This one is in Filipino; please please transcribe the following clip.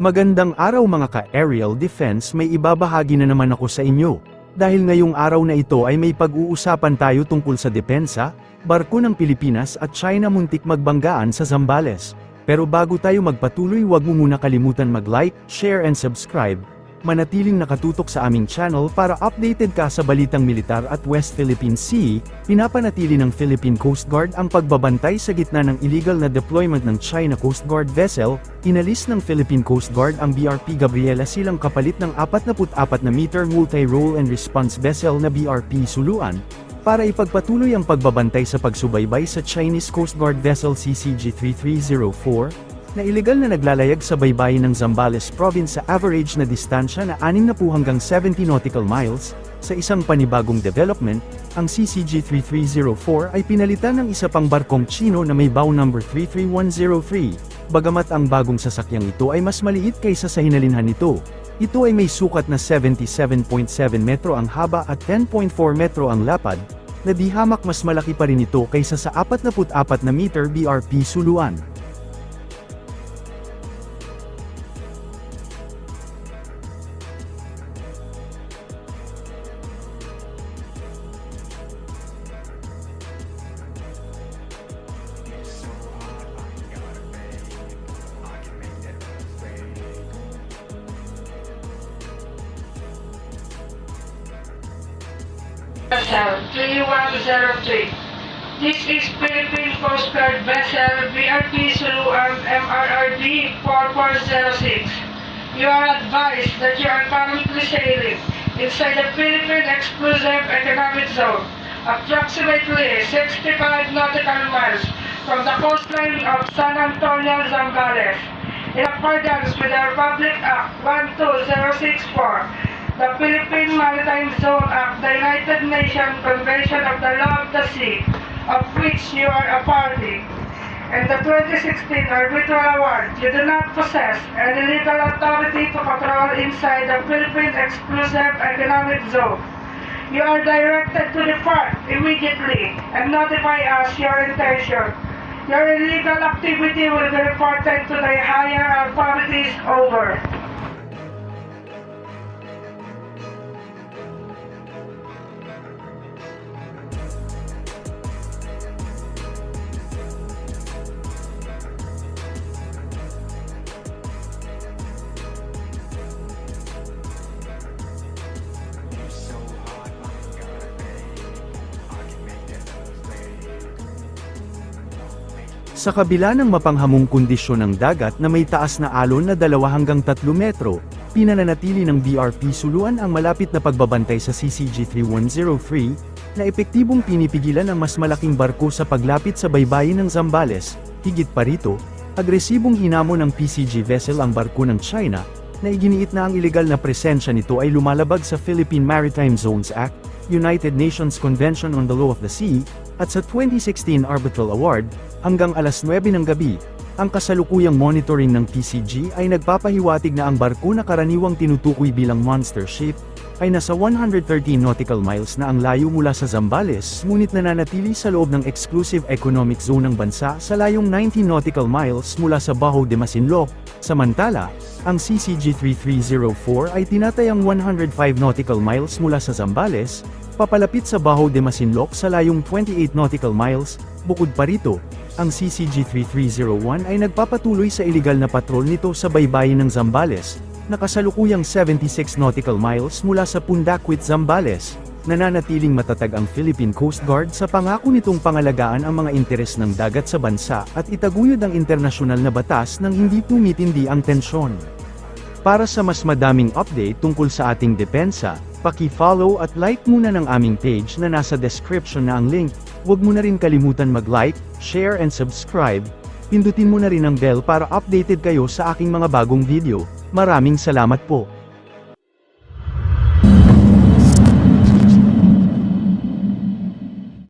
Magandang araw mga ka-aerial defense, may ibabahagi na naman ako sa inyo. Dahil ngayong araw na ito ay may pag-uusapan tayo tungkol sa depensa, barko ng Pilipinas at China muntik magbanggaan sa Zambales. Pero bago tayo magpatuloy, huwag mo muna kalimutan mag-like, share and subscribe. Manatiling nakatutok sa aming channel para updated ka sa balitang militar at West Philippine Sea. Pinapanatili ng Philippine Coast Guard ang pagbabantay sa gitna ng illegal na deployment ng China Coast Guard vessel. Inalis ng Philippine Coast Guard ang BRP Gabriela silang kapalit ng 44 na meter multi-role and response vessel na BRP Suluan, para ipagpatuloy ang pagbabantay sa pagsubaybay sa Chinese Coast Guard vessel CCG-3304, na iligal na naglalayag sa baybayin ng Zambales Province sa average na distansya na 60 hanggang 70 nautical miles. Sa isang panibagong development, ang CCG-3304 ay pinalitan ng isa pang barkong Chino na may bow number 33103. Bagamat ang bagong sasakyang ito ay mas maliit kaysa sa hinalinhan nito, ito ay may sukat na 77.7 metro ang haba at 10.4 metro ang lapad, na di hamak mas malaki pa rin ito kaysa sa 44 na meter BRP Suluan. Vessel 3103. This is Philippine Coast Guard vessel BRP Suluan MRRD 4406. You are advised that you are currently sailing inside the Philippine Exclusive Economic Zone, approximately 65 nautical miles from the coastline of San Antonio, Zambales. In accordance with the Republic Act 12064, the Philippine Maritime Zone Act, the United Nations Convention of the Law of the Sea, of which you are a party, and the 2016 Arbitral Award, you do not possess any legal authority to patrol inside the Philippine Exclusive Economic Zone. You are directed to depart immediately and notify us your intention. Your illegal activity will be reported to the higher authorities. Over. Sa kabila ng mapanghamong kondisyon ng dagat na may taas na alon na 2 hanggang 3 metro, pinananatili ng BRP Suluan ang malapit na pagbabantay sa CCG-3103, na epektibong pinipigilan ang mas malaking barko sa paglapit sa baybayin ng Zambales. Higit pa rito, agresibong hinamon ng PCG vessel ang barko ng China, na iginiit na ang ilegal na presensya nito ay lumalabag sa Philippine Maritime Zones Act, United Nations Convention on the Law of the Sea, at sa 2016 Arbitral Award. Hanggang alas 9 ng gabi, ang kasalukuyang monitoring ng PCG ay nagpapahiwatig na ang barko na karaniwang tinutukoy bilang monster ship, ay nasa 113 nautical miles na ang layo mula sa Zambales, ngunit nananatili sa loob ng exclusive economic zone ng bansa sa layong 19 nautical miles mula sa Bajo de Masinloc. Samantala, ang CCG-3304 ay tinatayang 105 nautical miles mula sa Zambales, papalapit sa Bajo de Masinloc sa layong 28 nautical miles. Bukod pa rito, ang CCG-3301 ay nagpapatuloy sa iligal na patrol nito sa baybayin ng Zambales, na kasalukuyang 76 nautical miles mula sa Pundaquit, Zambales. Nananatiling matatag ang Philippine Coast Guard sa pangako nitong pangalagaan ang mga interes ng dagat sa bansa at itaguyod ang internasyonal na batas nang hindi tumitindi ang tensyon. Para sa mas madaming update tungkol sa ating depensa, paki-follow at like muna ng aming page na nasa description na ang link. Huwag mo na rin kalimutan mag-like, share and subscribe. Pindutin mo na rin ang bell para updated kayo sa aking mga bagong video. Maraming salamat po.